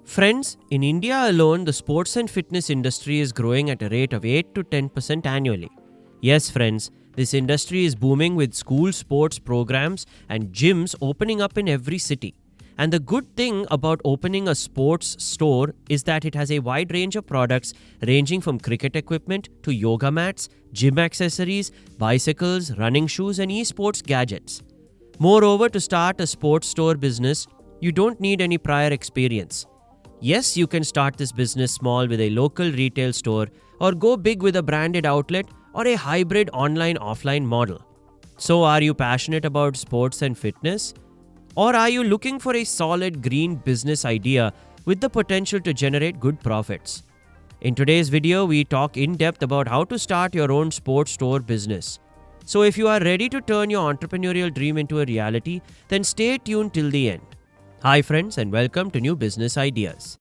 Friends, in India alone, the sports and fitness industry is growing at a rate of 8 to 10% annually. Yes, friends, this industry is booming with school sports programs and gyms opening up in every city. And the good thing about opening a sports store is that it has a wide range of products ranging from cricket equipment to yoga mats, gym accessories, bicycles, running shoes, and esports gadgets. Moreover, to start a sports store business, you don't need any prior experience. Yes, you can start this business small with a local retail store or go big with a branded outlet or a hybrid online-offline model. So, are you passionate about sports and fitness? Or are you looking for a solid green business idea with the potential to generate good profits? In today's video, we talk in depth about how to start your own sports store business. So, if you are ready to turn your entrepreneurial dream into a reality, then stay tuned till the end. Hi friends, and welcome to New Business Ideas.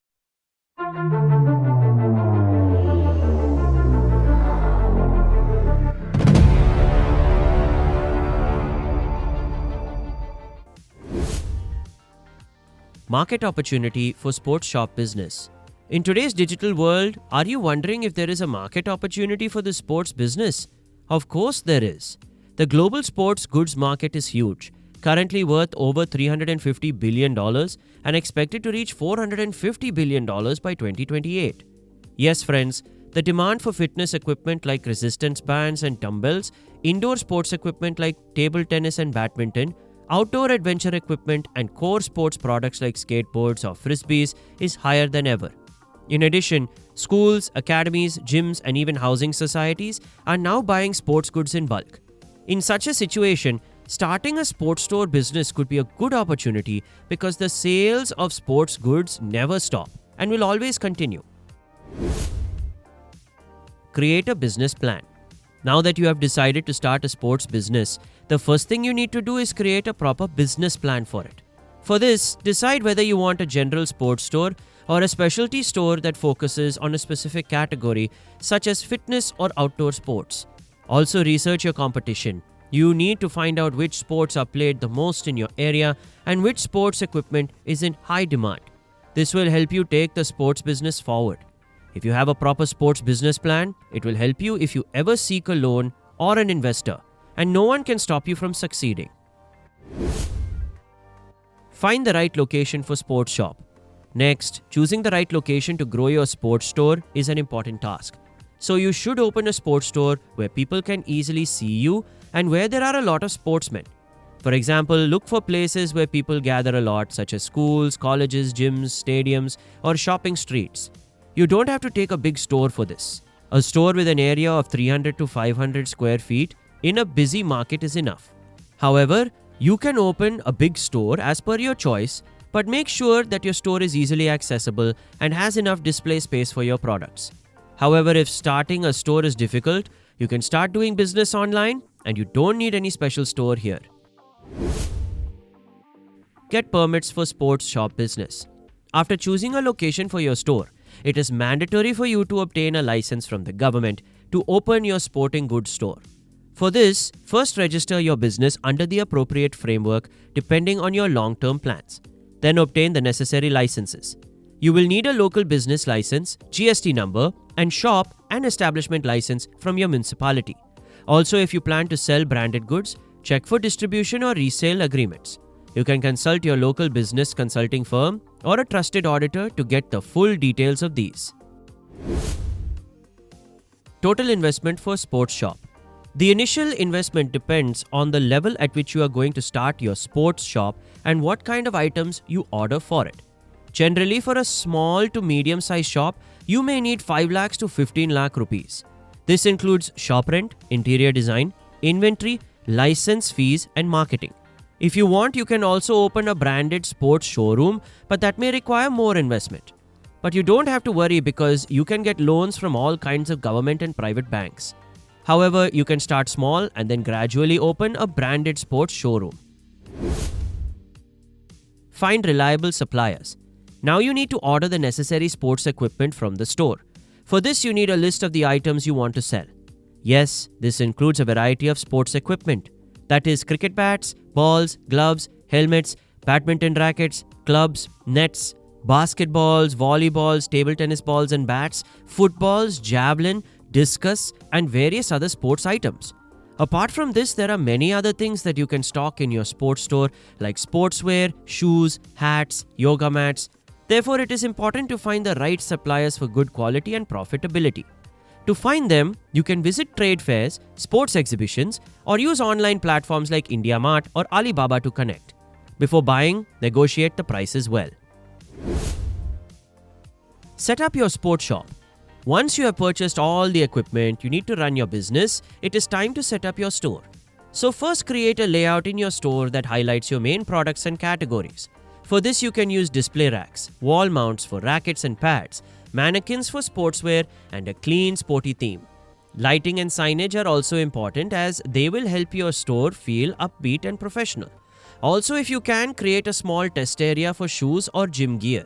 Market opportunity for sports shop business. In today's digital world, are you wondering if there is a market opportunity for the sports business? Of course there is. The global sports goods market is huge, currently worth over $350 billion and expected to reach $450 billion by 2028. Yes, friends, the demand for fitness equipment like resistance bands and dumbbells, indoor sports equipment like table tennis and badminton, outdoor adventure equipment, and core sports products like skateboards or frisbees is higher than ever. In addition, schools, academies, gyms, and even housing societies are now buying sports goods in bulk. In such a situation, starting a sports store business could be a good opportunity because the sales of sports goods never stop and will always continue. Create a business plan. Now that you have decided to start a sports business, the first thing you need to do is create a proper business plan for it. For this, decide whether you want a general sports store or a specialty store that focuses on a specific category such as fitness or outdoor sports. Also, research your competition. You need to find out which sports are played the most in your area and which sports equipment is in high demand. This will help you take the sports business forward. If you have a proper sports business plan, it will help you if you ever seek a loan or an investor, and no one can stop you from succeeding. Find the right location for sports shop. Next, choosing the right location to grow your sports store is an important task. So you should open a sports store where people can easily see you and where there are a lot of sportsmen. For example, look for places where people gather a lot, such as schools, colleges, gyms, stadiums, or shopping streets. You don't have to take a big store for this. A store with an area of 300 to 500 square feet in a busy market is enough. However, you can open a big store as per your choice, but make sure that your store is easily accessible and has enough display space for your products. However, if starting a store is difficult, you can start doing business online and you don't need any special store here. Get permits for sports shop business. After choosing a location for your store, it is mandatory for you to obtain a license from the government to open your sporting goods store. For this, first register your business under the appropriate framework depending on your long-term plans. Then obtain the necessary licenses. You will need a local business license, GST number, and shop and establishment license from your municipality. Also, if you plan to sell branded goods, check for distribution or resale agreements. You can consult your local business consulting firm or a trusted auditor to get the full details of these. Total investment for sports shop. The initial investment depends on the level at which you are going to start your sports shop and what kind of items you order for it. Generally, for a small to medium-sized shop, you may need 5 lakhs to 15 lakh rupees. This includes shop rent, interior design, inventory, license fees, and marketing. If you want, you can also open a branded sports showroom, but that may require more investment. But you don't have to worry because you can get loans from all kinds of government and private banks. However, you can start small and then gradually open a branded sports showroom. Find reliable suppliers. Now you need to order the necessary sports equipment from the store. For this, you need a list of the items you want to sell. Yes, this includes a variety of sports equipment. That is cricket bats, balls, gloves, helmets, badminton rackets, clubs, nets, basketballs, volleyballs, table tennis balls and bats, footballs, javelin, discus, and various other sports items. Apart from this, there are many other things that you can stock in your sports store like sportswear, shoes, hats, yoga mats. Therefore, it is important to find the right suppliers for good quality and profitability. To find them, you can visit trade fairs, sports exhibitions, or use online platforms like Indiamart or Alibaba to connect. Before buying, negotiate the prices well. Set up your sports shop. Once you have purchased all the equipment you need to run your business, it is time to set up your store. So first create a layout in your store that highlights your main products and categories. For this you can use display racks, wall mounts for rackets and pads, mannequins for sportswear, and a clean sporty theme. Lighting and signage are also important as they will help your store feel upbeat and professional. Also, if you can, create a small test area for shoes or gym gear.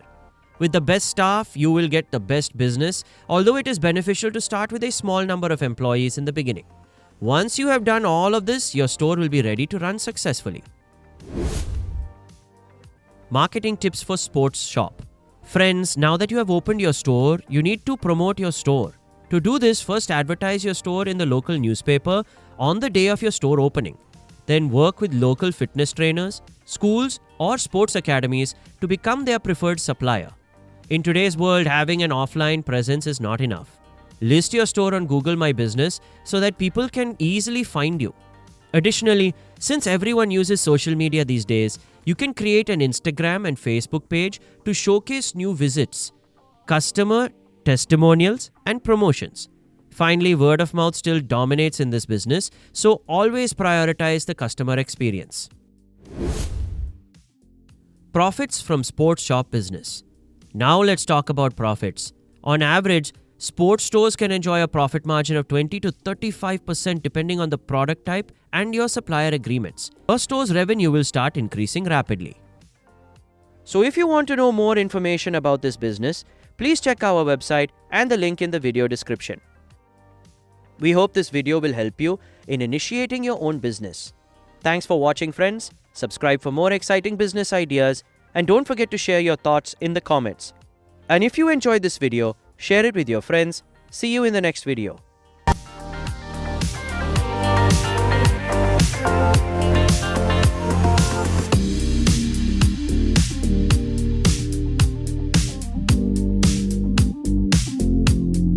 With the best staff, you will get the best business, although it is beneficial to start with a small number of employees in the beginning. Once you have done all of this, your store will be ready to run successfully. Marketing tips for sports shop. Friends, now that you have opened your store, you need to promote your store. To do this, first advertise your store in the local newspaper on the day of your store opening. Then work with local fitness trainers, schools, or sports academies to become their preferred supplier. In today's world, having an offline presence is not enough. List your store on Google My Business so that people can easily find you. Additionally, since everyone uses social media these days, you can create an Instagram and Facebook page to showcase new visits, customer testimonials, and promotions. Finally, word of mouth still dominates in this business, so always prioritize the customer experience. Profits from sports shop business. Now let's talk about profits. On average, sports stores can enjoy a profit margin of 20 to 35% depending on the product type and your supplier agreements. Your store's revenue will start increasing rapidly. So if you want to know more information about this business, please check our website and the link in the video description. We hope this video will help you in initiating your own business. Thanks for watching, friends. Subscribe for more exciting business ideas and don't forget to share your thoughts in the comments. And if you enjoyed this video, share it with your friends. See you in the next video.